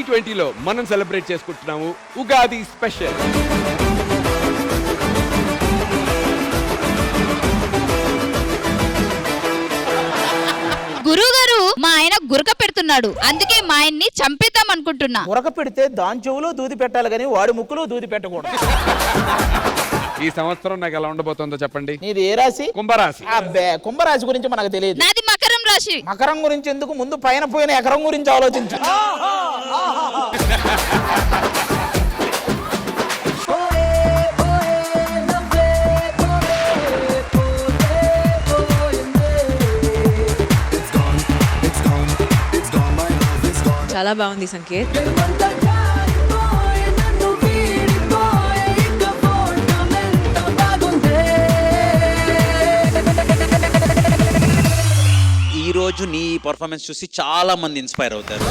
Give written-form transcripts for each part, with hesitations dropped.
2020లో మనం సెలబ్రేట్ చేసుకుంటున్నాము ఉగాది స్పెషల్. గురువు గారు మా ఆయన గురక పెడుతున్నాడు, అందుకే మా ఆయన్ని చంపేద్దాం అనుకుంటున్నా. గురక పెడితే దాని చెవులో దూది పెట్టాలి కానీ వాడి ముక్కులో దూది పెట్టకూడదు. ఈ సంవత్సరం నాకు ఎలా ఉండబోతుందో చెప్పండి. నీది ఏ రాశి? కుంభరాశి. అబ్బే, కుంభరాశి గురించి మనకు తెలియదు. నాది మకరం రాశి. మకరం గురించి ఎందుకు, ముందు పైన పోయిన ఎకరం గురించి ఆలోచించు. చాలా బాగుంది సంకేత్. ఈ రోజు నీ పర్ఫార్మెన్స్ చూసి చాలా మంది ఇన్స్పైర్ అవుతారు.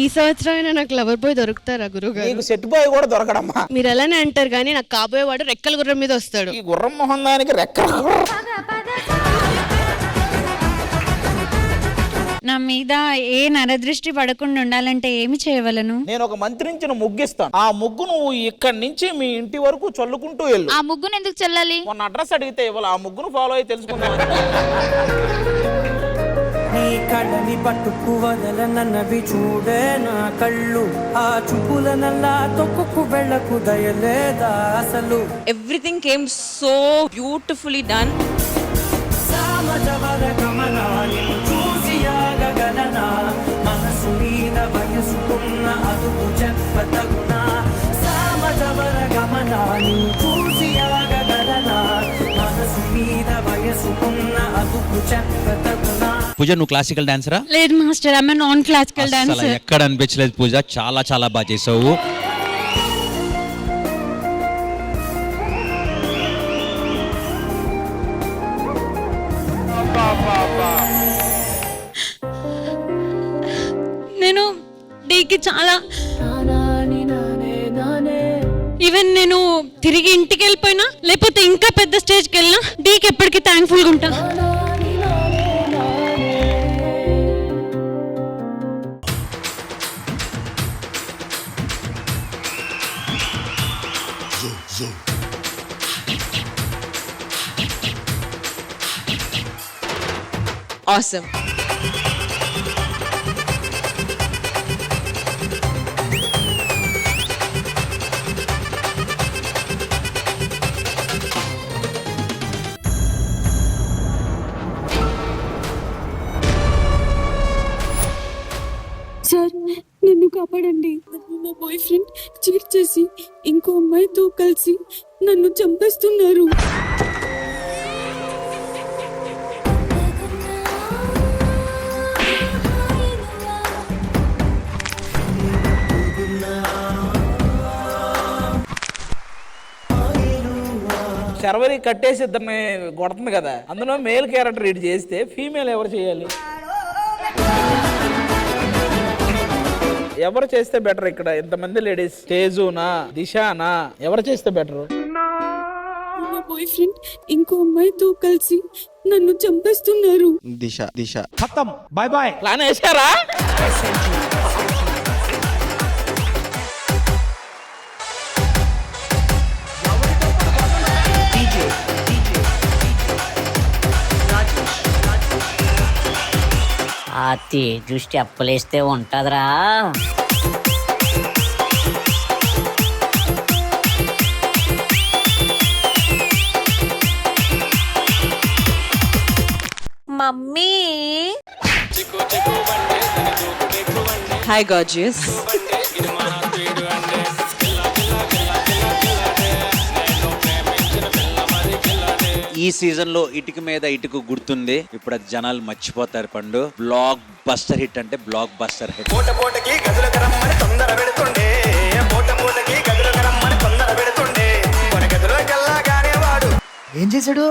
ఈ సంవత్సరం నాకు లవర్ బాయ్ దొరుకుతారా గురుగారు? నీకు సెట్ బాయ్ కూడా దొరకడమ్మా. మీరు అలానే అంటారు కానీ నాకు కాబోయేవాడు రెక్కల గుర్రం మీద వస్తాడు. ఈ గుర్రం మొహం దానికి రెక్కల నా మీద ఏ నరదృష్టి పడకుండా ఉండాలంటే ఏమి చేయవలను? నేను ఒక మంత్రించిన ముగ్గిస్తాను. ఆ ముగ్గు నువ్వు ఇక్కడి నుంచి మీ ఇంటి వరకు చల్లుకుంటూ వెళ్ళు. ఆ ముగ్గును ఎందుకు చల్లాలి? మొన్న అడ్రస్ అడిగితే ఇవ్వాలి. ఆ ముగ్గును ఫాలో అయ్యి తెలుసుకుందాం. నీ కళ్ళని పట్టుకు వదలనన్నవి చూడే నా కళ్ళు, ఆ చూపుల నల్లా తొక్కుకు వెళ్ళకు దయలేదా అసలు. Everything came so beautifully done. సామజవర గమనాన్ని చూసి ఆగగలనా, మనసు మీద వయసుకున్న అదుపు చెప్పతగునా. సామజవర గమనాన్ని చూసి ఆగగలనా, మనసు మీద వయసుకున్న అదుపు చెప్పతగునా. పూజ, నువ్వు క్లాసికల్ డాన్సరా? లేదు master, I non classical dancer. ఎక్కడ అనిపించలేదు పూజ, చాలా చాలా బాగా చేసావు. నేను డీకి చాలా ఈవెన్ నేను తిరిగి ఇంటికి వెళ్ళిపోయినా లేకపోతే ఇంకా పెద్ద స్టేజ్కి వెళ్ళినా డీకి ఎప్పటికీ థ్యాంక్ఫుల్గా ఉంటా. Awesome. సార్, నన్ను కాపాడండి. నా బాయ్ ఫ్రెండ్ చీట్ చేసి ఇంకో అమ్మాయితో కలిసి నన్ను చంపేస్తున్నారు. శర్వరి కట్టేసి ఇద్దరిని కొడుతుంది కదా, అందులో మేల్ క్యారెక్టర్ రీడ్ చేస్తే ఫీమేల్ ఎవరు చేయాలి? ఎవరు చేస్తే బెటర్? ఇక్కడ ఇంతమంది లేడీస్, తేజునా దిశానా, ఎవరు చేస్తే బెటర్? నా బాయ్ ఫ్రెండ్ ఇంకో అమ్మాయితో కలిసి నన్ను చంపేస్తున్నారు. దిశ ఖతం, బై బై. ప్లాన్ వేసారా? ఆ తేజు స్టెప్పులేస్తే ఉంటదిరా. మమ్మీ. Hi gorgeous. ఈ సీజన్ లో ఇటుక మీద ఇటుక గుర్తుంది, ఇప్పుడు అది జనాలు మర్చిపోతారు. పండు బ్లాక్ బస్టర్ హిట్ అంటే బ్లాక్ బస్టర్ హిట్. ఏం చేశాడు?